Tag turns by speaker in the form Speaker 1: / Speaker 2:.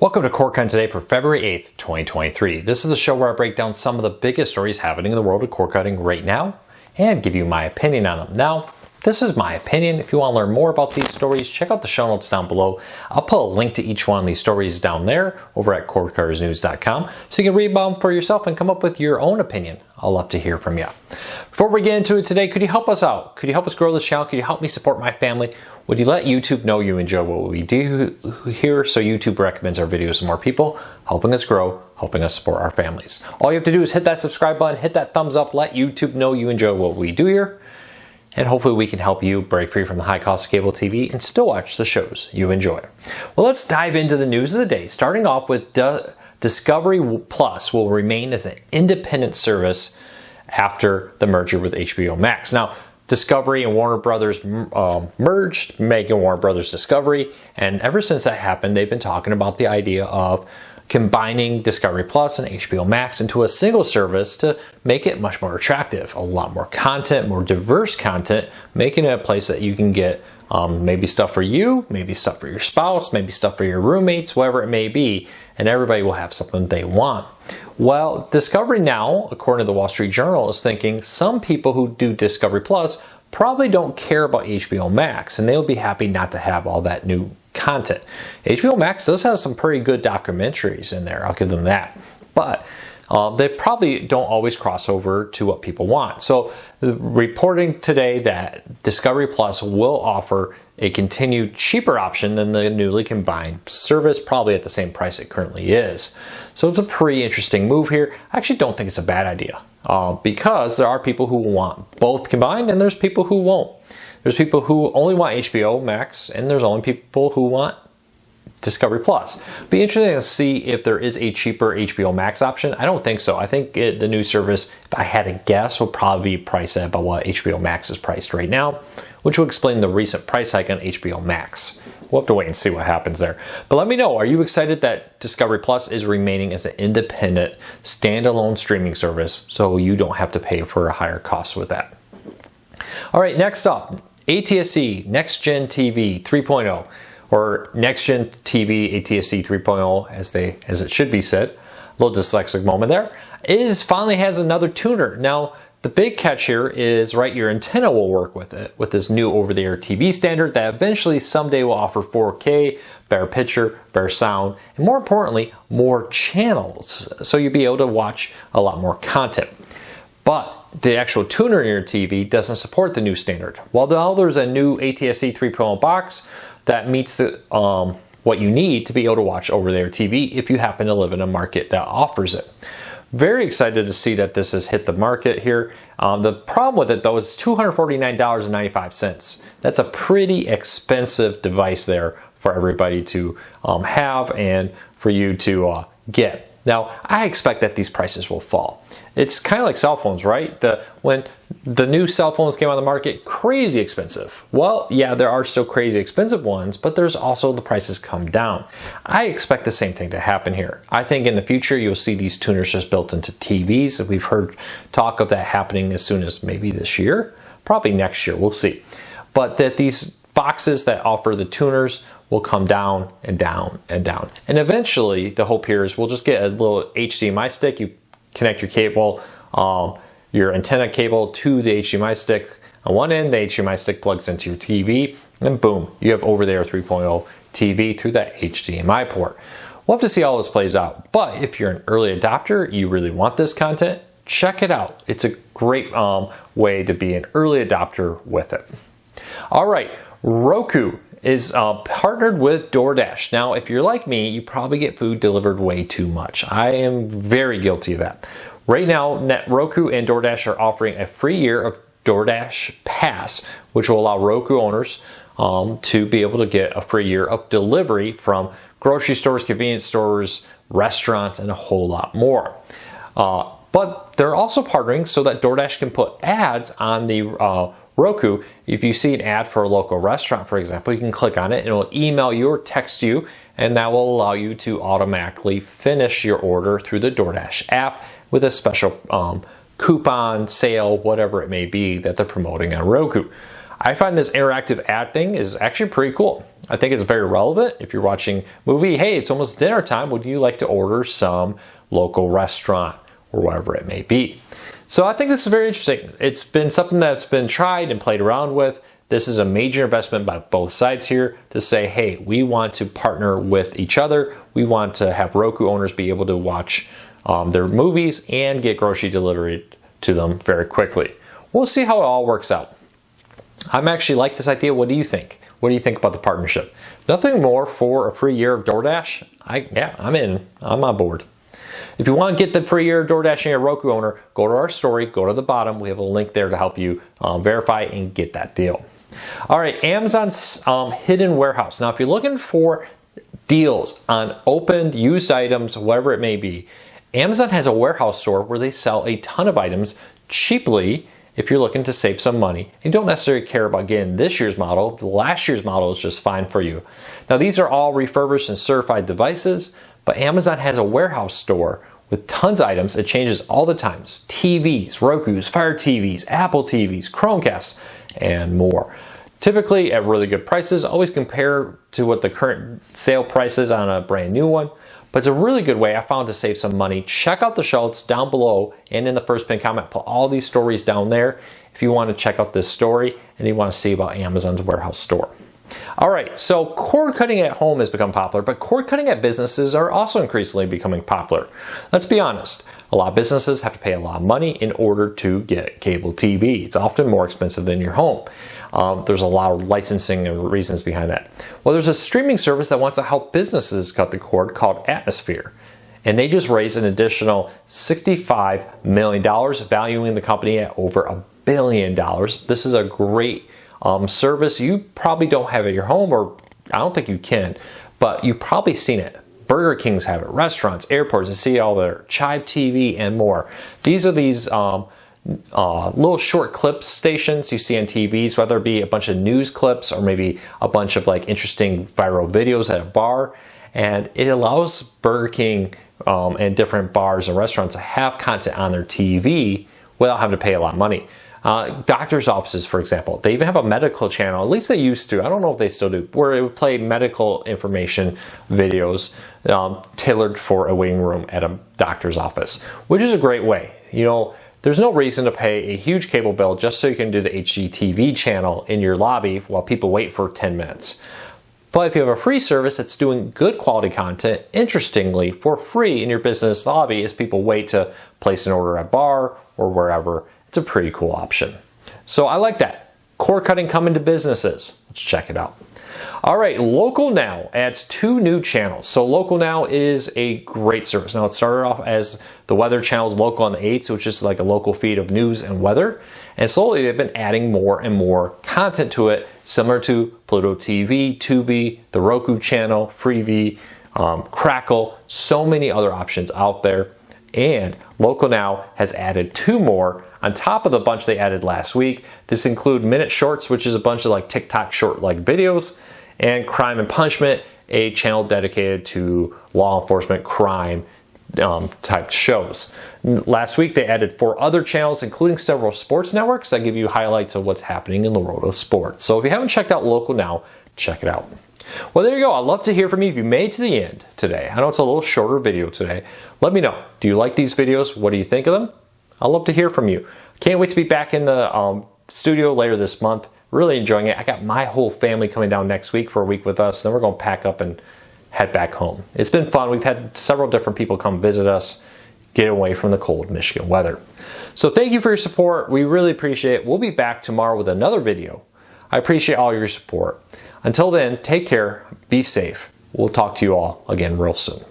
Speaker 1: Welcome to CoreCon today for February 8th, 2023. This is a show where I break down some of the biggest stories happening in the world of cord cutting right now and give you my opinion on them. Now, this is my opinion. If you want to learn more about these stories, check out the show notes down below. I'll put a link to each one of these stories down there over at cordcuttersnews.com so you can read about them for yourself and come up with your own opinion. I'll love to hear from you. Before we get into it today, could you help us out? Could you help us grow this channel? Could you help me support my family? Would you let YouTube know you enjoy what we do here so YouTube recommends our videos to more people, helping us grow, helping us support our families? All you have to do is hit that subscribe button, hit that thumbs up, let YouTube know you enjoy what we do here, and hopefully we can help you break free from the high cost of cable TV and still watch the shows you enjoy. Well, let's dive into the news of the day, starting off with Discovery Plus will remain as an independent service after the merger with HBO Max. Now, Discovery and Warner Brothers merged, making Warner Brothers Discovery, and ever since that happened, they've been talking about the idea of combining Discovery Plus and HBO Max into a single service to make it much more attractive. A lot more content, more diverse content, making it a place that you can get maybe stuff for you, maybe stuff for your spouse, maybe stuff for your roommates, whatever it may be, and everybody will have something they want. Well, Discovery now, according to the Wall Street Journal, is thinking some people who do Discovery Plus probably don't care about HBO Max, and they'll be happy not to have all that new content. HBO Max does have some pretty good documentaries in there, I'll give them that, but they probably don't always cross over to what people want. So reporting today that Discovery Plus will offer a continued cheaper option than the newly combined service, probably at the same price it currently is. So it's a pretty interesting move here. I actually don't think it's a bad idea because there are people who want both combined and there's people who won't. There's people who only want HBO Max and there's only people who want Discovery Plus. Be interesting to see if there is a cheaper HBO Max option. I don't think so. I think the new service, if I had to guess, will probably be priced at about what HBO Max is priced right now, which will explain the recent price hike on HBO Max. We'll have to wait and see what happens there. But let me know, are you excited that Discovery Plus is remaining as an independent, standalone streaming service so you don't have to pay for a higher cost with that? All right, next up, ATSC, Next Gen TV 3.0. Or Next Gen TV ATSC 3.0 as it should be said. A little dyslexic moment there. Finally has another tuner. Now, the big catch here is, right, your antenna will work with it, with this new over-the-air TV standard that eventually someday will offer 4K, better picture, better sound, and more importantly, more channels. So you'll be able to watch a lot more content. But the actual tuner in your TV doesn't support the new standard. While now there's a new ATSC 3.0 box that meets the what you need to be able to watch over-the-air TV if you happen to live in a market that offers it. Very excited to see that this has hit the market here. The problem with it though is $249.95. That's a pretty expensive device there for everybody to have and for you to get. Now, I expect that these prices will fall. It's kind of like cell phones, right? When the new cell phones came on the market, crazy expensive. Well, yeah, there are still crazy expensive ones, but there's also the prices come down. I expect the same thing to happen here. I think in the future, you'll see these tuners just built into TVs. We've heard talk of that happening as soon as maybe this year, probably next year, we'll see. But that these boxes that offer the tuners will come down and down and down. And eventually, the hope here is we'll just get a little HDMI stick. You connect your cable, your antenna cable to the HDMI stick. On one end, the HDMI stick plugs into your TV, and boom, you have over-the-air 3.0 TV through that HDMI port. We'll have to see how this plays out. But if you're an early adopter, you really want this content, check it out. It's a great way to be an early adopter with it. All right, Roku is partnered with DoorDash. Now, if you're like me, you probably get food delivered way too much. I am very guilty of that. Right now, Roku and DoorDash are offering a free year of DoorDash Pass, which will allow Roku owners to be able to get a free year of delivery from grocery stores, convenience stores, restaurants, and a whole lot more. But they're also partnering so that DoorDash can put ads on the Roku. If you see an ad for a local restaurant, for example, you can click on it and it will email you or text you, and that will allow you to automatically finish your order through the DoorDash app with a special coupon, sale, whatever it may be that they're promoting on Roku. I find this interactive ad thing is actually pretty cool. I think it's very relevant. If you're watching a movie, hey, it's almost dinner time, would you like to order some local restaurant or whatever it may be? So I think this is very interesting. It's been something that's been tried and played around with. This is a major investment by both sides here to say, hey, we want to partner with each other. We want to have Roku owners be able to watch their movies and get grocery delivered to them very quickly. We'll see how it all works out. I'm actually like this idea. What do you think? What do you think about the partnership? Nothing more for a free year of DoorDash? Yeah, I'm in. I'm on board. If you want to get the free year of DoorDash and you're a Roku owner, go to our story, go to the bottom. We have a link there to help you verify and get that deal. All right, Amazon's hidden warehouse. Now, if you're looking for deals on opened, used items, whatever it may be, Amazon has a warehouse store where they sell a ton of items cheaply if you're looking to save some money and don't necessarily care about getting this year's model. The last year's model is just fine for you. Now, these are all refurbished and certified devices, but Amazon has a warehouse store with tons of items. It changes all the time. TVs, Rokus, Fire TVs, Apple TVs, Chromecasts, and more. Typically at really good prices. Always compare to what the current sale price is on a brand new one. But it's a really good way I found to save some money. Check out the show notes down below and in the first pinned comment. Put all these stories down there if you want to check out this story and you want to see about Amazon's warehouse store. All right, so cord cutting at home has become popular, but cord cutting at businesses are also increasingly becoming popular. Let's be honest, a lot of businesses have to pay a lot of money in order to get cable TV. It's often more expensive than your home. There's a lot of licensing and reasons behind that. Well, there's a streaming service that wants to help businesses cut the cord called Atmosphere. And they just raised an additional $65 million, valuing the company at over $1 billion. This is a great service you probably don't have at your home, or I don't think you can, but you've probably seen it. Burger Kings have it, restaurants, airports, and see all their Chive TV and more. These are these little short clip stations you see on TVs, whether it be a bunch of news clips or maybe a bunch of like interesting viral videos at a bar. And it allows Burger King and different bars and restaurants to have content on their TV without having to pay a lot of money. Doctors' offices, for example, they even have a medical channel, at least they used to, I don't know if they still do, where it would play medical information videos tailored for a waiting room at a doctor's office, which is a great way. You know, there's no reason to pay a huge cable bill just so you can do the HGTV channel in your lobby while people wait for 10 minutes. But if you have a free service that's doing good quality content, interestingly, for free in your business lobby as people wait to place an order at a bar or wherever, it's a pretty cool option. So I like that. Cord cutting coming to businesses. Let's check it out. All right, Local Now adds 2 new channels. So Local Now is a great service. Now it started off as the weather channels Local on the 8s, which is like a local feed of news and weather. And slowly they've been adding more and more content to it, similar to Pluto TV, Tubi, the Roku channel, Freevee, Crackle, so many other options out there. And Local Now has added 2 more on top of the bunch they added last week. This include Minute Shorts, which is a bunch of like TikTok short like videos, and Crime and Punishment, a channel dedicated to law enforcement crime type shows. Last week they added 4 other channels, including several sports networks that give you highlights of what's happening in the world of sports. So if you haven't checked out Local Now, check it out. Well, there you go. I'd love to hear from you if you made it to the end today. I know it's a little shorter video today. Let me know. Do you like these videos? What do you think of them? I'd love to hear from you. Can't wait to be back in the studio later this month. Really enjoying it. I got my whole family coming down next week for a week with us. Then we're going to pack up and head back home. It's been fun. We've had several different people come visit us, get away from the cold Michigan weather. So thank you for your support. We really appreciate it. We'll be back tomorrow with another video. I appreciate all your support. Until then, take care, be safe. We'll talk to you all again real soon.